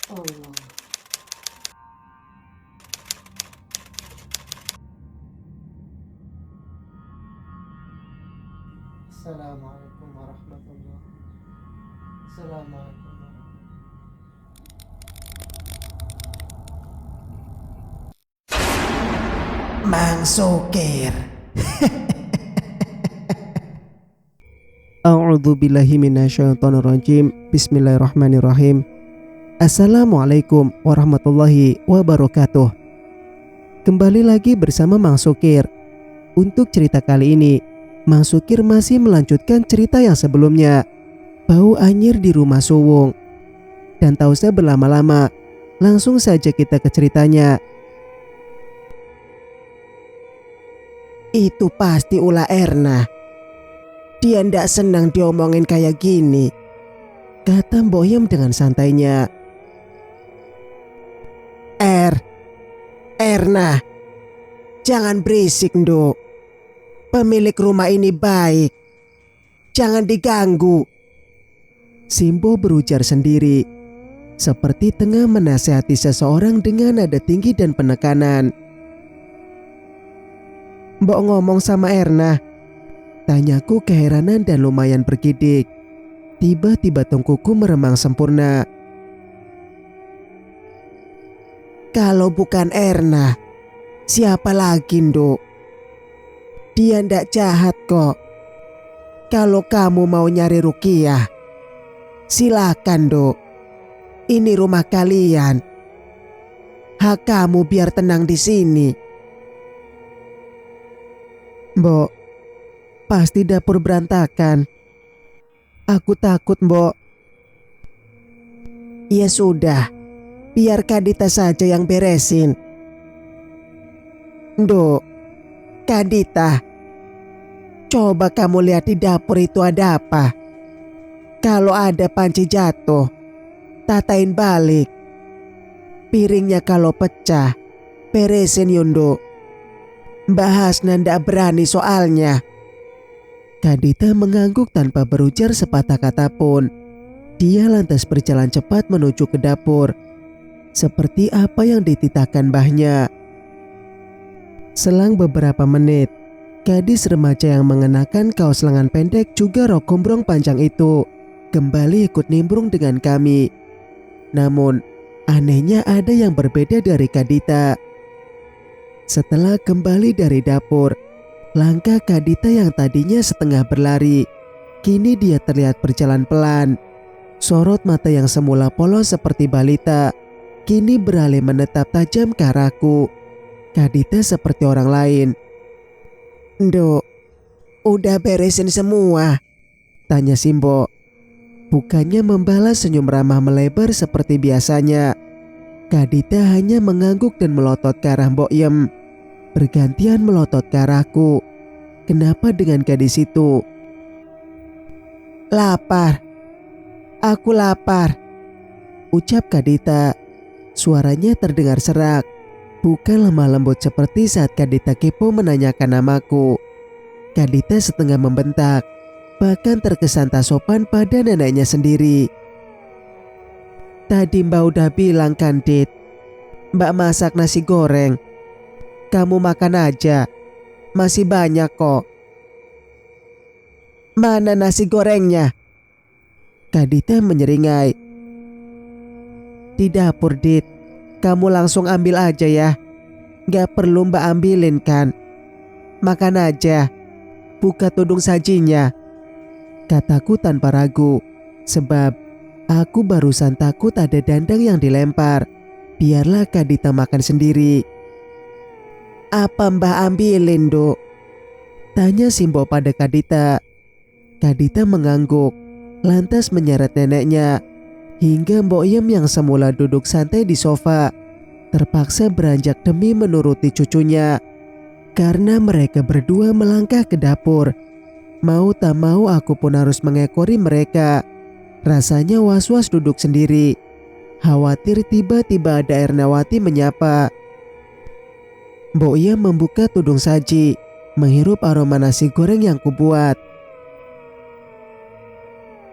Allah. Assalamualaikum warahmatullahi. Assalamualaikum warahmatullahi. Mang Sukir. A'udzu billahi minasyaitonir rajim. Bismillahirrahmanirrahim. Assalamualaikum warahmatullahi wabarakatuh. Kembali lagi bersama Mang Sukir. Untuk cerita kali ini, Mang Sukir masih melanjutkan cerita yang sebelumnya, bau anyir di rumah Suwung. Dan tak usah berlama-lama, langsung saja kita ke ceritanya. Itu pasti ulah Erna. Dia ndak senang diomongin kayak gini, kata Mbok Yem dengan santainya. Erna, jangan berisik nduk. Pemilik rumah ini baik, jangan diganggu. Simbo berujar sendiri, seperti tengah menasehati seseorang dengan nada tinggi dan penekanan. Mbok ngomong sama Erna? Tanyaku keheranan dan lumayan bergidik. Tiba-tiba tengkuku meremang sempurna. Kalau bukan Erna, siapa lagi nduk? Dia ndak jahat kok. Kalau kamu mau nyari Rukiah, silakan nduk. Ini rumah kalian. Hak kamu biar tenang di sini. Mbok, pasti dapur berantakan. Aku takut, Mbok. Ya sudah, biar Kadita saja yang beresin. Nduk, Kadita, coba kamu lihat di dapur itu ada apa. Kalau ada panci jatuh, tatain balik. Piringnya kalau pecah, beresin Yunduk. Mbak Hasna ndak berani soalnya. Kadita mengangguk tanpa berujar sepatah kata pun. Dia lantas berjalan cepat menuju ke dapur, seperti apa yang dititahkan mbahnya. Selang beberapa menit, gadis remaja yang mengenakan kaos lengan pendek juga rok gombrong panjang itu kembali ikut nimbrung dengan kami. Namun, anehnya ada yang berbeda dari Kadita. Setelah kembali dari dapur, langkah Kadita yang tadinya setengah berlari, kini dia terlihat berjalan pelan. Sorot mata yang semula polos seperti balita, kini beralih menetap tajam ke arahku. Kadita seperti orang lain. Nduk, udah beresin semua? Tanya Simbo. Bukannya membalas senyum ramah melebar seperti biasanya, Kadita hanya mengangguk dan melotot ke arah Mbok Yem. Bergantian melotot ke arahku. Kenapa dengan gadis itu? Lapar. Aku lapar, ucap Kadita. Suaranya terdengar serak, bukan lemah lembut seperti saat Kadita kepo menanyakan namaku. Kadita setengah membentak, bahkan terkesan tak sopan pada neneknya sendiri. Tadi Mbak udah bilang kan, Dit, Mbak masak nasi goreng. Kamu makan aja, masih banyak kok. Mana nasi gorengnya? Kadita menyeringai. Di dapur, Dit. Kamu langsung ambil aja ya. Gak perlu Mbak ambilin kan. Makan aja. Buka tudung sajinya, kataku tanpa ragu. Sebab aku barusan takut ada dandang yang dilempar. Biarlah Kadita makan sendiri. Apa Mbak ambilin, Duk? Tanya Simbo pada Kadita. Kadita mengangguk, lantas menyeret neneknya, hingga Mbok Yem yang semula duduk santai di sofa terpaksa beranjak demi menuruti cucunya. Karena mereka berdua melangkah ke dapur, mau tak mau aku pun harus mengekori mereka. Rasanya was-was duduk sendiri, khawatir tiba-tiba ada Ernawati menyapa. Mbok Yem membuka tudung saji, menghirup aroma nasi goreng yang kubuat.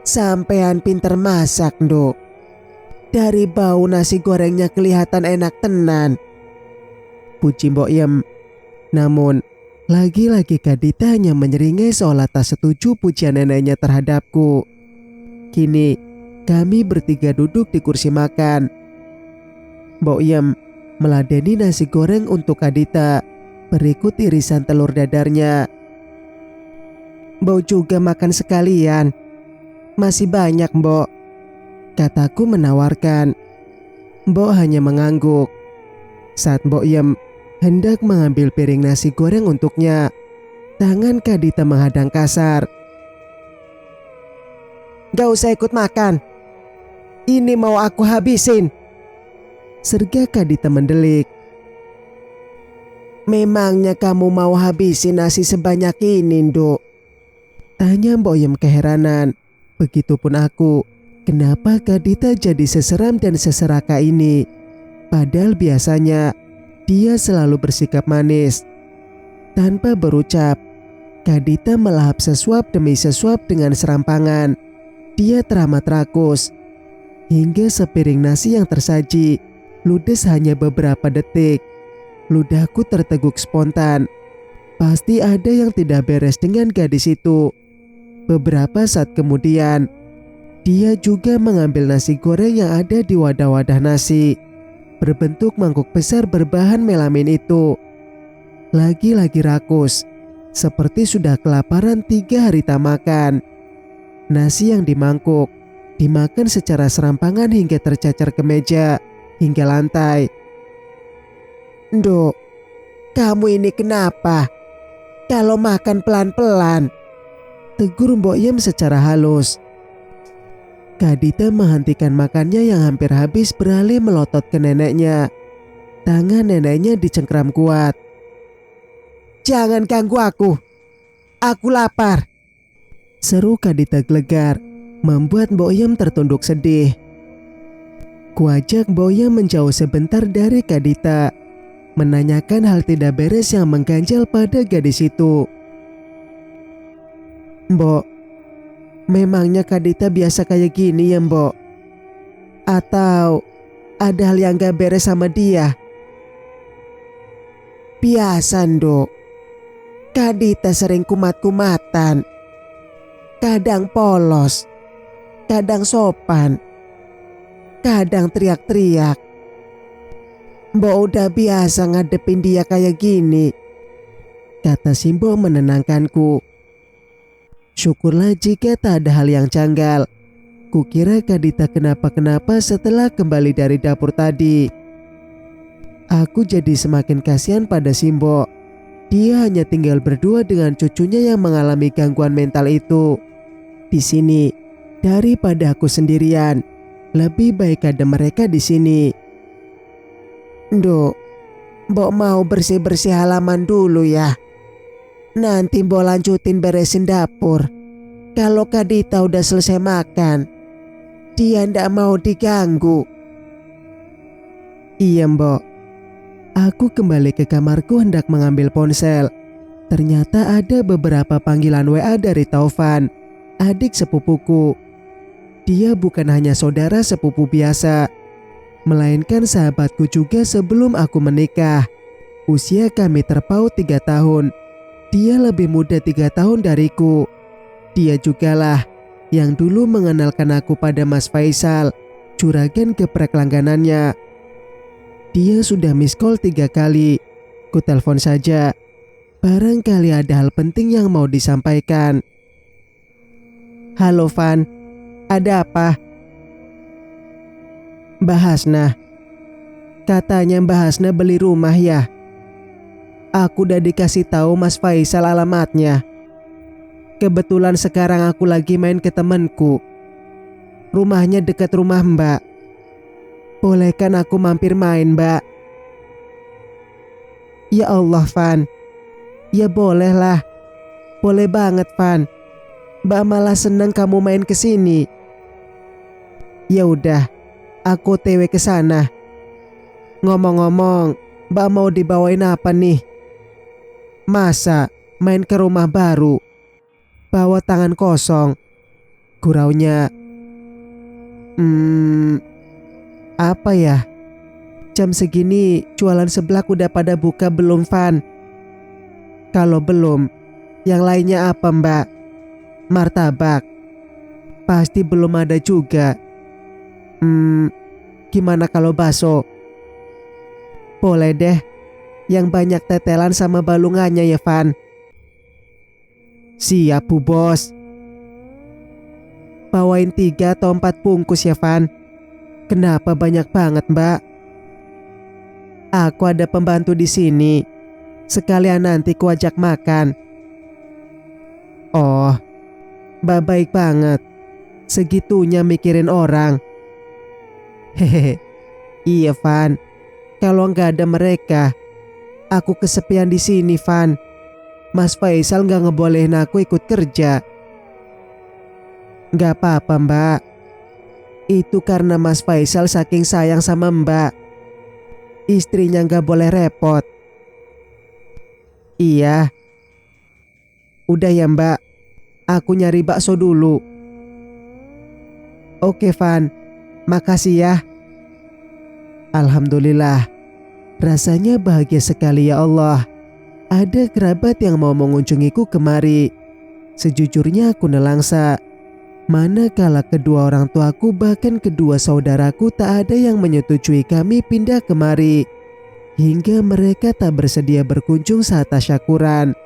Sampean pinter masak, Nduk. Dari bau nasi gorengnya kelihatan enak tenan, puji Mbok Yem. Namun, lagi-lagi Kak Dita hanya menyeringai seolah tak setuju pujian neneknya terhadapku. Kini, kami bertiga duduk di kursi makan. Mbok Yem meladeni nasi goreng untuk Kak Dita, berikut irisan telur dadarnya. Mbok juga makan sekalian. Masih banyak, Mbok, kataku menawarkan. Mbok hanya mengangguk. Saat Mbok Yem hendak mengambil piring nasi goreng untuknya, tangan Kak Dita menghadang kasar. Gak usah ikut makan. Ini mau aku habisin, serga Kak Dita mendelik. Memangnya kamu mau habisin nasi sebanyak ini, Nduk? Tanya Mbok Yem keheranan. Begitupun aku. Kenapa Kak Dita jadi seseram dan seseraka ini? Padahal biasanya dia selalu bersikap manis. Tanpa berucap, Kak Dita melahap sesuap demi sesuap dengan serampangan. Dia teramat rakus. Hingga sepiring nasi yang tersaji ludes hanya beberapa detik. Ludahku terteguk spontan. Pasti ada yang tidak beres dengan gadis itu. Beberapa saat kemudian, dia juga mengambil nasi goreng yang ada di wadah-wadah nasi berbentuk mangkuk besar berbahan melamin itu. Lagi-lagi rakus, seperti sudah kelaparan 3 hari tak makan. Nasi yang di mangkuk dimakan secara serampangan hingga tercacar ke meja, hingga lantai. Nduk, kamu ini kenapa? Kalau makan pelan-pelan, tegur Mbok Yem secara halus. Kak Dita menghentikan makannya yang hampir habis beralih melotot ke neneknya. Tangan neneknya dicengkram kuat. Jangan ganggu aku lapar, seru Kak Dita gelegar, membuat Mbok Yem tertunduk sedih. Kuajak Mbok Yem menjauh sebentar dari Kak Dita, menanyakan hal tidak beres yang mengganjal pada gadis itu. Mbok, memangnya Kak Dita biasa kayak gini ya, Mbok? Atau ada hal yang gak beres sama dia? Biasa, Nduk. Kak Dita sering kumat-kumatan. Kadang polos, kadang sopan, kadang teriak-teriak. Mbok udah biasa ngadepin dia kayak gini, kata Simbo menenangkanku. Syukurlah jika tak ada hal yang janggal. Kukira Kak Dita kenapa-kenapa setelah kembali dari dapur tadi. Aku jadi semakin kasihan pada Simbo. Dia hanya tinggal berdua dengan cucunya yang mengalami gangguan mental itu. Di sini, daripada aku sendirian, lebih baik ada mereka di sini. Nduk, Mbok mau bersih-bersih halaman dulu ya. Nanti Mbok lanjutin beresin dapur. Kalau Kak Dita udah selesai makan, dia ndak mau diganggu. Iya, Mbok. Aku kembali ke kamarku hendak mengambil ponsel. Ternyata ada beberapa panggilan WA dari Taufan, adik sepupuku. Dia bukan hanya saudara sepupu biasa, melainkan sahabatku juga sebelum aku menikah. Usia kami terpaut 3 tahun. Dia lebih muda 3 tahun dariku. Dia jugalah yang dulu mengenalkan aku pada Mas Faisal, juragan geprek langganannya. Dia sudah miss call 3 kali. Ku telepon saja. Barangkali ada hal penting yang mau disampaikan. Halo Van, ada apa? Mbak Hasna. Katanya Mbak Hasna beli rumah ya. Aku udah dikasih tahu Mas Faisal alamatnya. Kebetulan sekarang aku lagi main ke temanku. Rumahnya dekat rumah Mbak. Bolehkan aku mampir main, Mbak? Ya Allah, Van. Ya bolehlah. Boleh banget, Van. Mbak malah seneng kamu main ke sini. Ya udah, aku TW ke sana. Ngomong-ngomong, Mbak mau dibawain apa nih? Masa main ke rumah baru bawa tangan kosong? Guraunya. Apa ya? Jam segini jualan seblak udah pada buka belum, Van? Kalau belum, yang lainnya apa, Mbak? Martabak? Pasti belum ada juga. Gimana kalau bakso? Boleh deh, yang banyak tetelan sama balungannya ya, Van. Siap, Bu Bos. Bawain 3 atau 4 bungkus ya, Van. Kenapa banyak banget, Mbak? Aku ada pembantu di sini. Sekalian nanti ku ajak makan. Oh, Mbak baik banget. Segitunya mikirin orang. Hehehe. Iya, Van. Kalau nggak ada mereka, aku kesepian di sini, Van. Mas Faisal nggak ngebolehin aku ikut kerja. Nggak apa-apa, Mbak. Itu karena Mas Faisal saking sayang sama Mbak. Istrinya nggak boleh repot. Iya. Udah ya, Mbak. Aku nyari bakso dulu. Oke, Van. Makasih ya. Alhamdulillah. Rasanya bahagia sekali ya Allah. Ada kerabat yang mau mengunjungiku kemari. Sejujurnya aku nelangsa. Manakala kedua orang tuaku bahkan kedua saudaraku tak ada yang menyetujui kami pindah kemari. Hingga mereka tak bersedia berkunjung saat tasyakuran.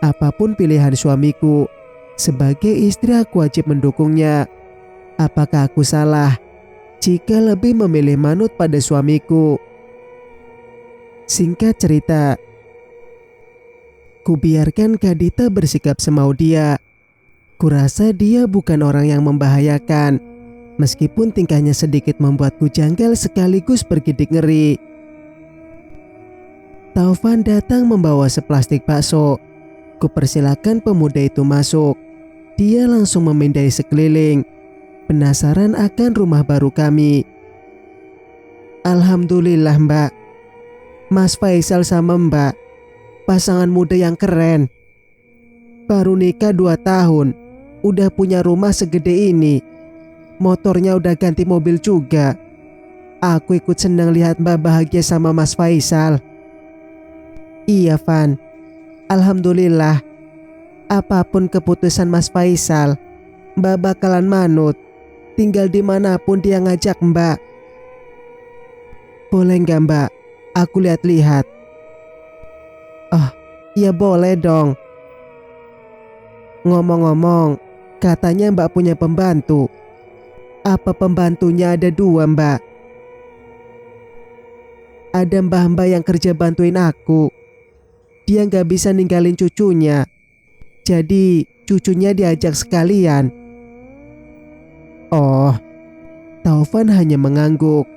Apapun pilihan suamiku, sebagai istri aku wajib mendukungnya. Apakah aku salah jika lebih memilih manut pada suamiku? Singkat cerita, kubiarkan Kadita bersikap semau dia. Kurasa dia bukan orang yang membahayakan, meskipun tingkahnya sedikit membuatku janggal sekaligus bergidik ngeri. Taufan datang membawa seplastik bakso. Kupersilakan pemuda itu masuk. Dia langsung memindai sekeliling, penasaran akan rumah baru kami. Alhamdulillah, Mbak. Mas Faisal sama Mbak, pasangan muda yang keren. Baru nikah 2 tahun, udah punya rumah segede ini. Motornya udah ganti mobil juga. Aku ikut senang lihat Mbak bahagia sama Mas Faisal. Iya, Van. Alhamdulillah. Apapun keputusan Mas Faisal, Mbak bakalan manut. Tinggal dimanapun dia ngajak Mbak. Boleh nggak, Mbak? Aku lihat-lihat. Oh, ya boleh dong. Ngomong-ngomong, katanya Mbak punya pembantu. Apa pembantunya ada 2, Mbak? Ada mbah-mbah yang kerja bantuin aku. Dia nggak bisa ninggalin cucunya. Jadi cucunya diajak sekalian. Oh, Taufan hanya mengangguk.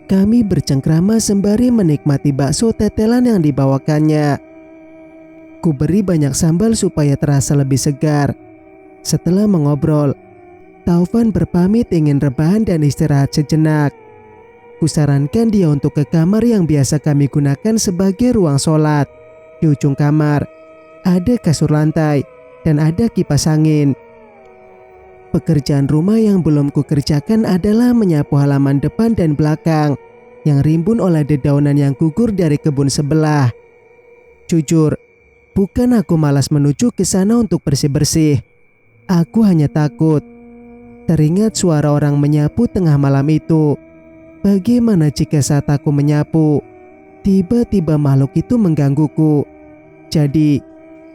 Kami bercengkrama sembari menikmati bakso tetelan yang dibawakannya. Ku beri banyak sambal supaya terasa lebih segar. Setelah mengobrol, Taufan berpamit ingin rebahan dan istirahat sejenak. Kusarankan dia untuk ke kamar yang biasa kami gunakan sebagai ruang sholat. Di ujung kamar, ada kasur lantai dan ada kipas angin. Pekerjaan rumah yang belum kukerjakan adalah menyapu halaman depan dan belakang yang rimbun oleh dedaunan yang gugur dari kebun sebelah. Jujur, bukan aku malas menuju ke sana untuk bersih-bersih. Aku hanya takut. Teringat suara orang menyapu tengah malam itu. Bagaimana jika saat aku menyapu, tiba-tiba makhluk itu menggangguku? Jadi,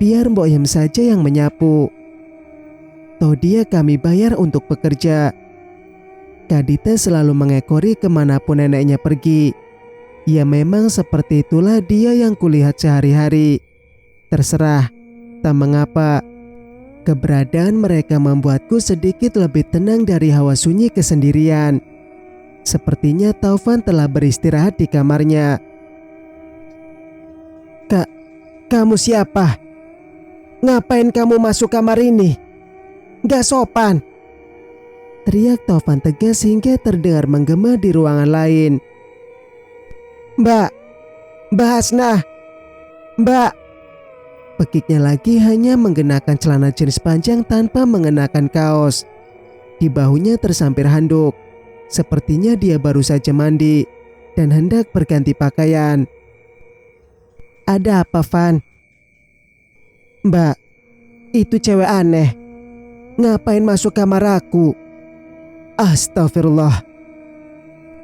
biar Mbok Yem saja yang menyapu. Toh dia kami bayar untuk bekerja. Kadita selalu mengekori kemanapun neneknya pergi. Ya memang seperti itulah dia yang kulihat sehari-hari. Terserah, tak mengapa. Keberadaan mereka membuatku sedikit lebih tenang dari hawa sunyi kesendirian. Sepertinya Taufan telah beristirahat di kamarnya. Kamu siapa? Ngapain kamu masuk kamar ini? Gak sopan. Teriak Taufan tegas hingga terdengar menggema di ruangan lain. Mbak Hasnah, Mbak. Pekiknya lagi hanya mengenakan celana jeans panjang tanpa mengenakan kaos. Di bahunya tersampir handuk. Sepertinya dia baru saja mandi dan hendak berganti pakaian. Ada apa, Van? Mbak, itu cewek aneh. Ngapain masuk kamar aku? Astagfirullah.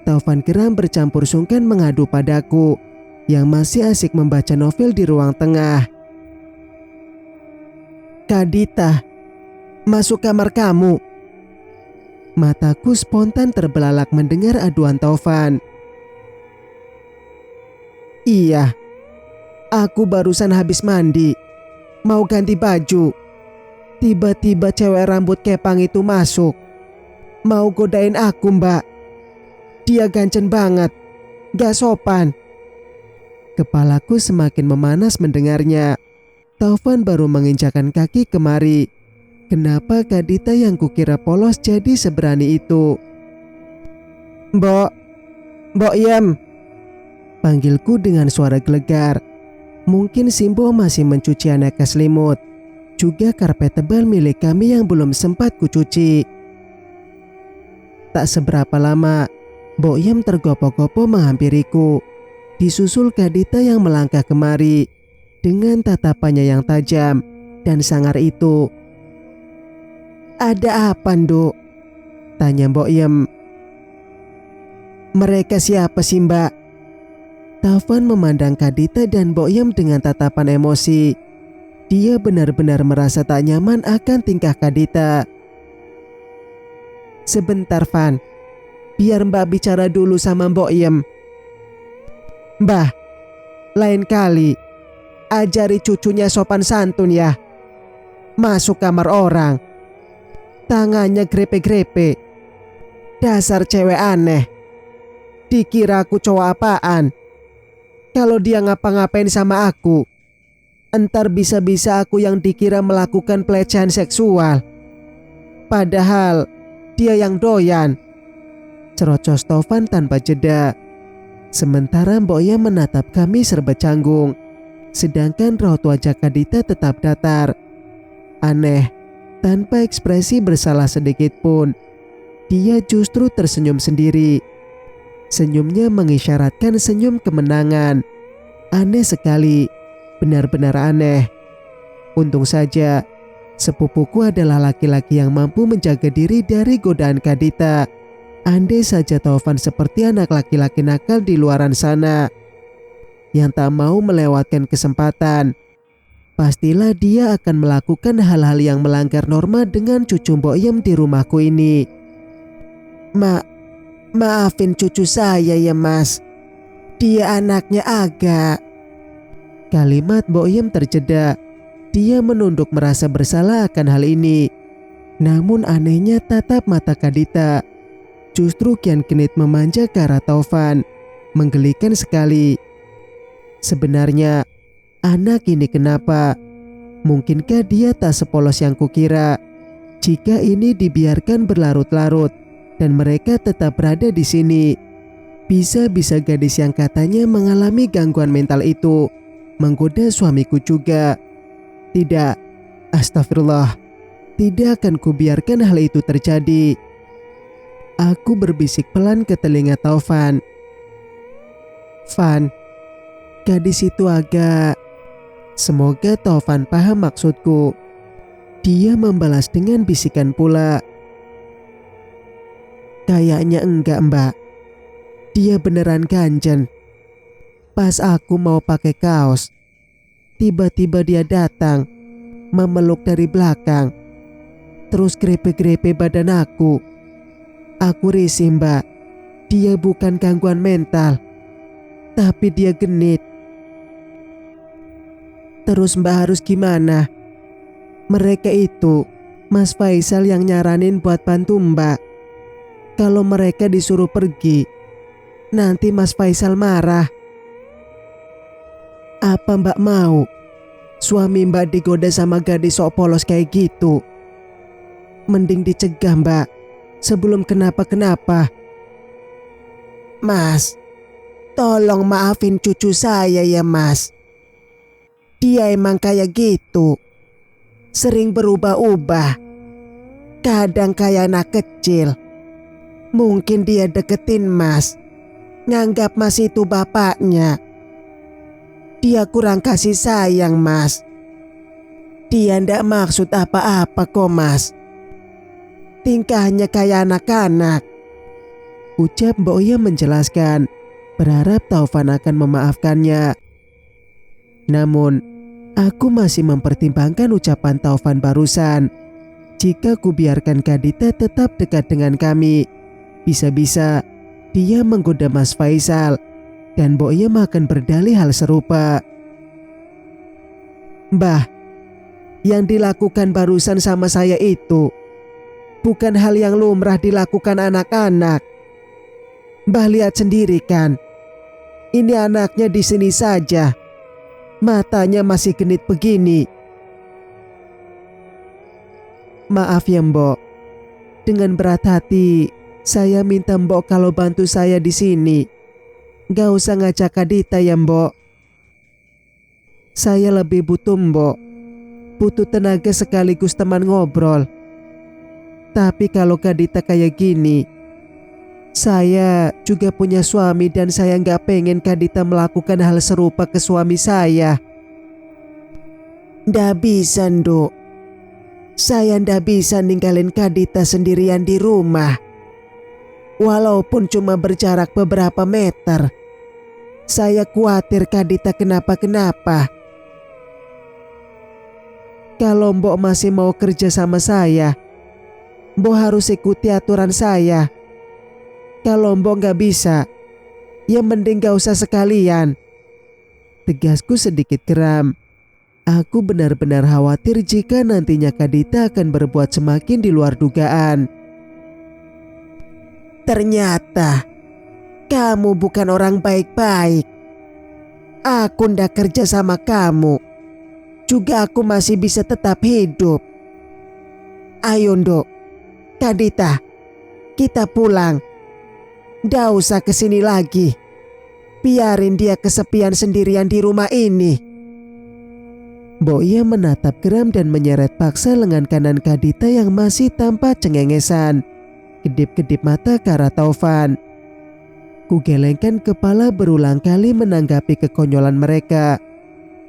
Taufan geram bercampur sungkan mengadu padaku yang masih asik membaca novel di ruang tengah. Kak Dita, masuk kamar kamu. Mataku spontan terbelalak mendengar aduan Taufan. Iya, aku barusan habis mandi, mau ganti baju. Tiba-tiba cewek rambut kepang itu masuk, mau godain aku, Mbak. Dia gancen banget, gak sopan. Kepalaku semakin memanas mendengarnya. Taufan baru menginjakan kaki kemari. Kenapa Kak Dita yang kukira polos jadi seberani itu? Mbok Yem, panggilku dengan suara gelegar. Mungkin Simbo masih mencuci aneka selimut, juga karpet tebal milik kami yang belum sempat kucuci. Tak seberapa lama, Mbok Yem tergopoh-gopoh menghampiriku, disusul Kak Dita yang melangkah kemari dengan tatapannya yang tajam dan sangar itu. Ada apa, Nduk? Tanya Mbok Yem. Mereka siapa sih, Mbak? Taufan memandang Kak Dita dan Mbok Yem dengan tatapan emosi. Dia benar-benar merasa tak nyaman akan tingkah Kak Dita. Sebentar, Van. Biar Mbak bicara dulu sama Mbok Yem. Mbah, lain kali ajari cucunya sopan santun ya. Masuk kamar orang, tangannya grepe-grepe. Dasar cewek aneh. Dikira aku cowok apaan? Kalau dia ngapa-ngapain sama aku, entar bisa-bisa aku yang dikira melakukan pelecehan seksual. Padahal dia yang doyan. Cerocos Taufan tanpa jeda. Sementara Mbok Yem menatap kami serba canggung, sedangkan raut wajah Kak Dita tetap datar. Aneh, tanpa ekspresi bersalah sedikit pun. Dia justru tersenyum sendiri. Senyumnya mengisyaratkan senyum kemenangan. Aneh sekali, benar-benar aneh. Untung saja sepupuku adalah laki-laki yang mampu menjaga diri dari godaan Kak Dita. Andai saja Taufan seperti anak laki-laki nakal di luaran sana yang tak mau melewatkan kesempatan, pastilah dia akan melakukan hal-hal yang melanggar norma dengan cucu Mbok Yem di rumahku ini. Maafin cucu saya ya, Mas. Dia anaknya Aga. Kalimat Mbok Yem terjeda. Dia menunduk merasa bersalah akan hal ini. Namun anehnya tatap mata Kak Dita justru kian genit memanja ke arah Taufan. Menggelikan sekali. Sebenarnya anak ini kenapa? Mungkinkah dia tak sepolos yang kukira? Jika ini dibiarkan berlarut-larut dan mereka tetap berada di sini, bisa-bisa gadis yang katanya mengalami gangguan mental itu menggoda suamiku juga. Tidak, astagfirullah, tidak akan kubiarkan hal itu terjadi. Aku berbisik pelan ke telinga Taufan. Van, gadis itu agak... Semoga Taufan paham maksudku. Dia membalas dengan bisikan pula. Kayaknya enggak, Mbak. Dia beneran ganjen. Pas aku mau pakai kaos, tiba-tiba dia datang, memeluk dari belakang, terus grepe-grepe badan aku. Aku risih, Mbak. Dia bukan gangguan mental, tapi dia genit. Terus Mbak harus gimana? Mereka itu Mas Faisal yang nyaranin buat bantu Mbak. Kalau mereka disuruh pergi, nanti Mas Faisal marah. Apa Mbak mau suami Mbak digoda sama gadis sok polos kayak gitu? Mending dicegah, Mbak, sebelum kenapa-kenapa. Mas, tolong maafin cucu saya ya, Mas. Dia emang kayak gitu, sering berubah-ubah. Kadang kayak anak kecil, Mungkin dia deketin Mas, nganggap Mas itu bapaknya. Dia kurang kasih sayang Mas. Dia ndak maksud apa-apa kok Mas. Tingkahnya kayak anak-anak. Ucap Mbok Ia menjelaskan, berharap Taufan akan memaafkannya. Namun, aku masih mempertimbangkan ucapan Taufan barusan. Jika kubiarkan Kak Dita tetap dekat dengan kami, bisa-bisa dia menggoda Mas Faisal dan Mbok Ia akan berdalih hal serupa. Mbah, yang dilakukan barusan sama saya itu bukan hal yang lumrah dilakukan anak-anak. Mbah lihat sendiri kan, ini anaknya di sini saja, matanya masih genit begini. Maaf ya Mbok, dengan berat hati saya minta Mbok kalau bantu saya di sini. Gak usah ngajak Kak Dita ya Mbok. Saya lebih butuh Mbok, butuh tenaga sekaligus teman ngobrol. Tapi kalau Kak Dita kayak gini, saya juga punya suami dan saya gak pengen Kak Dita melakukan hal serupa ke suami saya. Ndak bisa Nduk. Saya ndak bisa ninggalin Kak Dita sendirian di rumah. Walaupun cuma berjarak beberapa meter. Saya khawatir Kak Dita kenapa-kenapa. Kalau Mbok masih mau kerja sama saya, Mbok harus ikuti aturan saya. Kalau Mbok gak bisa, ya mending gak usah sekalian. Tegasku sedikit geram. Aku benar-benar khawatir jika nantinya Kak Dita akan berbuat semakin di luar dugaan. Ternyata kamu bukan orang baik-baik. Aku ndak kerja sama kamu, juga aku masih bisa tetap hidup. Ayo Nduk, Kak Dita, kita pulang. Ndak usah kesini lagi. Biarin dia kesepian sendirian di rumah ini. Mbok Ia menatap geram dan menyeret paksa lengan kanan Kak Dita yang masih tampak cengengesan. Kedip-kedip mata ke arah Taufan. Kugelengkan kepala berulang kali menanggapi kekonyolan mereka.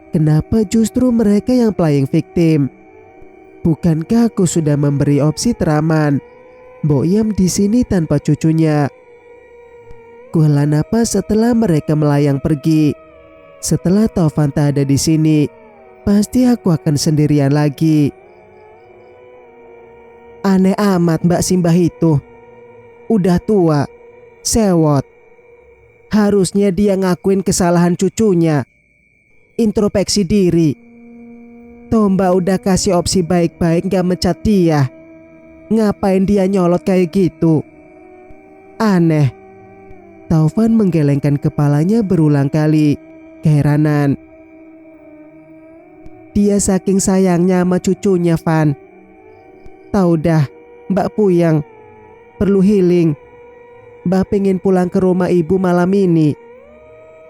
Kenapa justru mereka yang playing victim? Bukankah aku sudah memberi opsi teraman? Mbok Ia di sini tanpa cucunya. Kuhela napas setelah mereka melayang pergi. Setelah Taufan tak ada di sini, pasti aku akan sendirian lagi. Aneh amat Mbak Simbah itu. Udah tua, sewot. Harusnya dia ngakuin kesalahan cucunya. Introspeksi diri. Toh Mbak udah kasih opsi baik-baik gak mecat dia. Ngapain dia nyolot kayak gitu? Aneh. Taufan menggelengkan kepalanya berulang kali. Keheranan. Dia saking sayangnya sama cucunya Van. Tahu dah, Mbak puyeng, perlu healing. Mbak pengen pulang ke rumah ibu malam ini.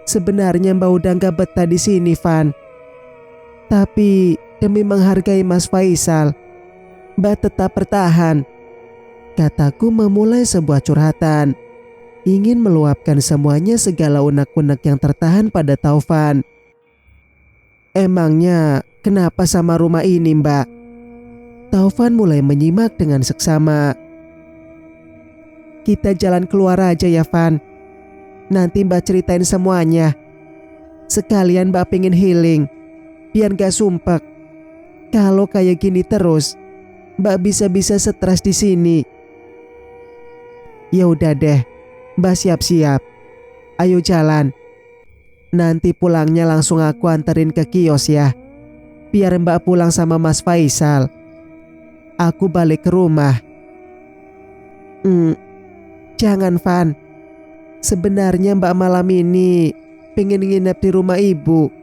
Sebenarnya Mbak udah gak betah di sini Van. Tapi demi menghargai Mas Faisal, Mbak tetap bertahan. Kataku memulai sebuah curhatan. Ingin meluapkan semuanya segala unek-unek yang tertahan pada Taufan. Emangnya kenapa sama rumah ini Mbak? Taufan mulai menyimak dengan seksama. Kita jalan keluar aja ya Van. Nanti Mbak ceritain semuanya. Sekalian Mbak pengen healing, biar gak sumpek. Kalau kayak gini terus, Mbak bisa-bisa stres di sini. Ya udah deh, Mbak siap-siap. Ayo jalan. Nanti pulangnya langsung aku anterin ke kios ya. Biar Mbak pulang sama Mas Faisal. Aku balik ke rumah. Jangan Van. Sebenarnya Mbak malam ini pengen nginep di rumah ibu.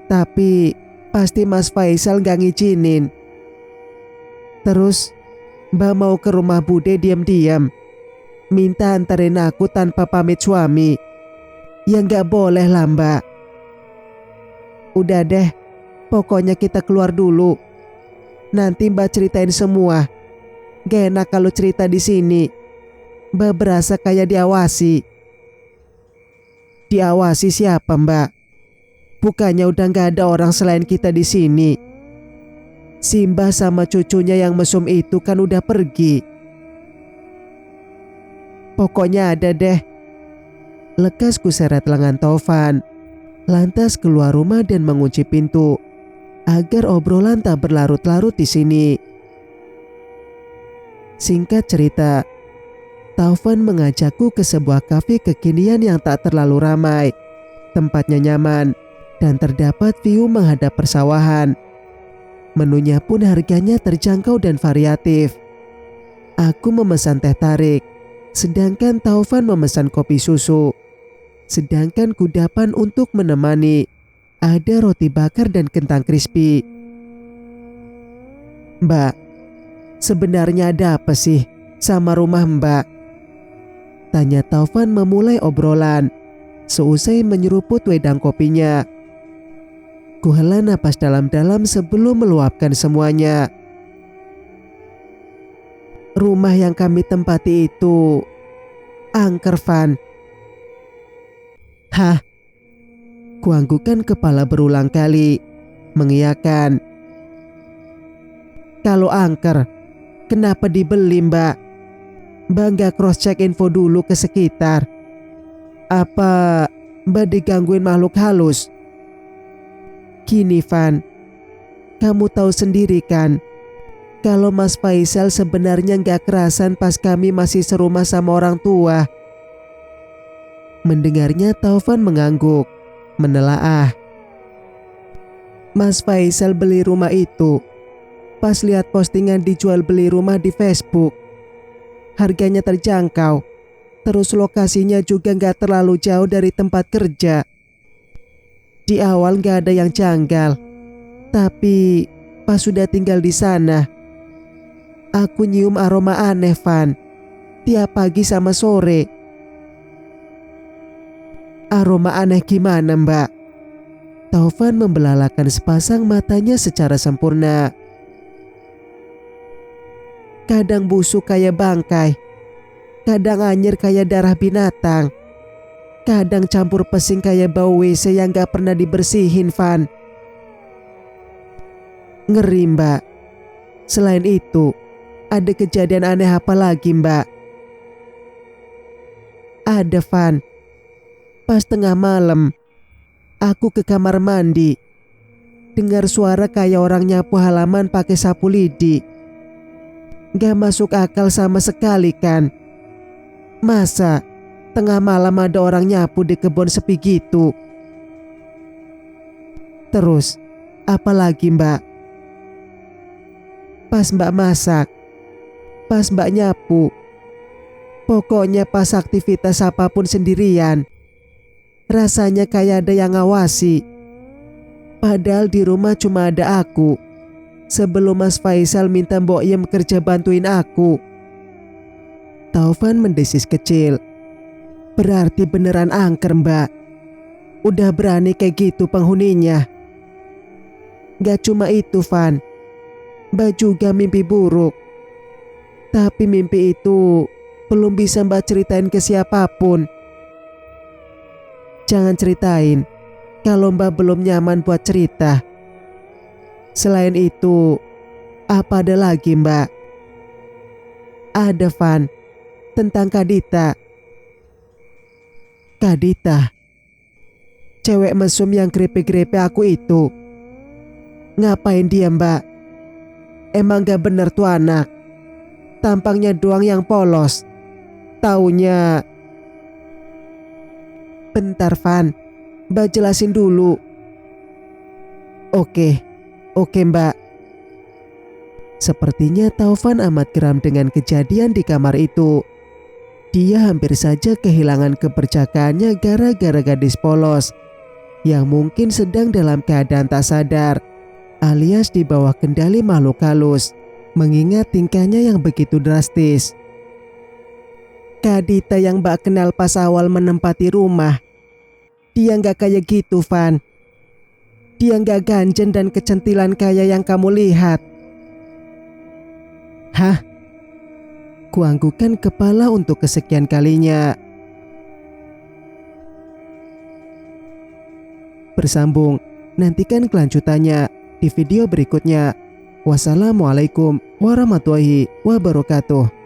Tapi pasti Mas Faisal gak ngizinin. Terus Mbak mau ke rumah Bude diam-diam, minta anterin aku tanpa pamit suami. Ya gak boleh lah Mbak. Udah deh, pokoknya kita keluar dulu. Nanti Mbak ceritain semua. Gak enak kalau cerita di sini. Mbak berasa kayak diawasi. Diawasi siapa, Mbak? Bukannya udah gak ada orang selain kita di sini. Si Mbah sama cucunya yang mesum itu kan udah pergi. Pokoknya ada deh. Lekas kuseret lengan Taufan. Lantas keluar rumah dan mengunci pintu agar obrolan tak berlarut-larut di sini. Singkat cerita, Taufan mengajakku ke sebuah kafe kekinian yang tak terlalu ramai. Tempatnya nyaman dan terdapat view menghadap persawahan. Menunya pun harganya terjangkau dan variatif. Aku memesan teh tarik, sedangkan Taufan memesan kopi susu. Sedangkan kudapan untuk menemani ada roti bakar dan kentang crispy. Mbak, sebenarnya ada apa sih sama rumah Mbak? Tanya Taufan memulai obrolan seusai menyeruput wedang kopinya. Kuhela napas dalam-dalam sebelum meluapkan semuanya. Rumah yang kami tempati itu angker, Van. Hah? Kuanggukan kepala berulang kali, mengiyakan. Kalau angker, kenapa dibeli, Mbak? Mbak gak cross-check info dulu ke sekitar? Apa Mbak digangguin makhluk halus? Gini, Van, kamu tahu sendiri kan, kalau Mas Faisal sebenarnya gak kerasan pas kami masih serumah sama orang tua. Mendengarnya Taufan mengangguk, menelaah. Mas Faisal beli rumah itu pas lihat postingan dijual beli rumah di Facebook. Harganya terjangkau, terus lokasinya juga gak terlalu jauh dari tempat kerja. Di awal gak ada yang janggal, tapi pas sudah tinggal di sana, aku nyium aroma aneh, Van, tiap pagi sama sore. Aroma aneh gimana, Mbak? Taufan membelalakan sepasang matanya secara sempurna. Kadang busuk kayak bangkai, kadang anyir kayak darah binatang, kadang campur pesing kayak bau WC yang gak pernah dibersihin, Van. Ngeri, Mbak. Selain itu, ada kejadian aneh apa lagi, Mbak? Ada, Van. Pas tengah malam, aku ke kamar mandi, dengar suara kayak orang nyapu halaman pakai sapu lidi. Gak masuk akal sama sekali kan? Masa tengah malam ada orang nyapu di kebun sepi gitu? Terus, apa lagi, Mbak? Pas Mbak masak, pas Mbak nyapu, pokoknya pas aktivitas apapun sendirian, rasanya kayak ada yang ngawasi. Padahal di rumah cuma ada aku. Sebelum Mas Faisal minta Mbok Yem kerja bantuin aku. Taufan mendesis kecil. Berarti beneran angker, Mbak. Udah berani kayak gitu penghuninya. Gak cuma itu, Van. Mbak juga mimpi buruk. Tapi mimpi itu belum bisa Mbak ceritain ke siapapun. Jangan ceritain kalau Mbak belum nyaman buat cerita. Selain itu, apa ada lagi, Mbak? Ada, Van, tentang Kadita. Kadita, cewek mesum yang grepe-grepe aku itu. Ngapain dia, Mbak? Emang gak bener tuh anak. Tampangnya doang yang polos. Taunya... Bentar, Van, Mbak jelasin dulu. Oke, Mbak. Sepertinya Taufan amat geram dengan kejadian di kamar itu. Dia hampir saja kehilangan kepercakaannya gara-gara gadis polos yang mungkin sedang dalam keadaan tak sadar alias di bawah kendali makhluk halus, mengingat tingkahnya yang begitu drastis. Kadita yang Mbak kenal pas awal menempati rumah, dia gak kayak gitu, Van. Dia gak ganjen dan kecentilan kayak yang kamu lihat. Hah? Kuanggukan kepala untuk kesekian kalinya. Bersambung, nantikan kelanjutannya di video berikutnya. Wassalamualaikum warahmatullahi wabarakatuh.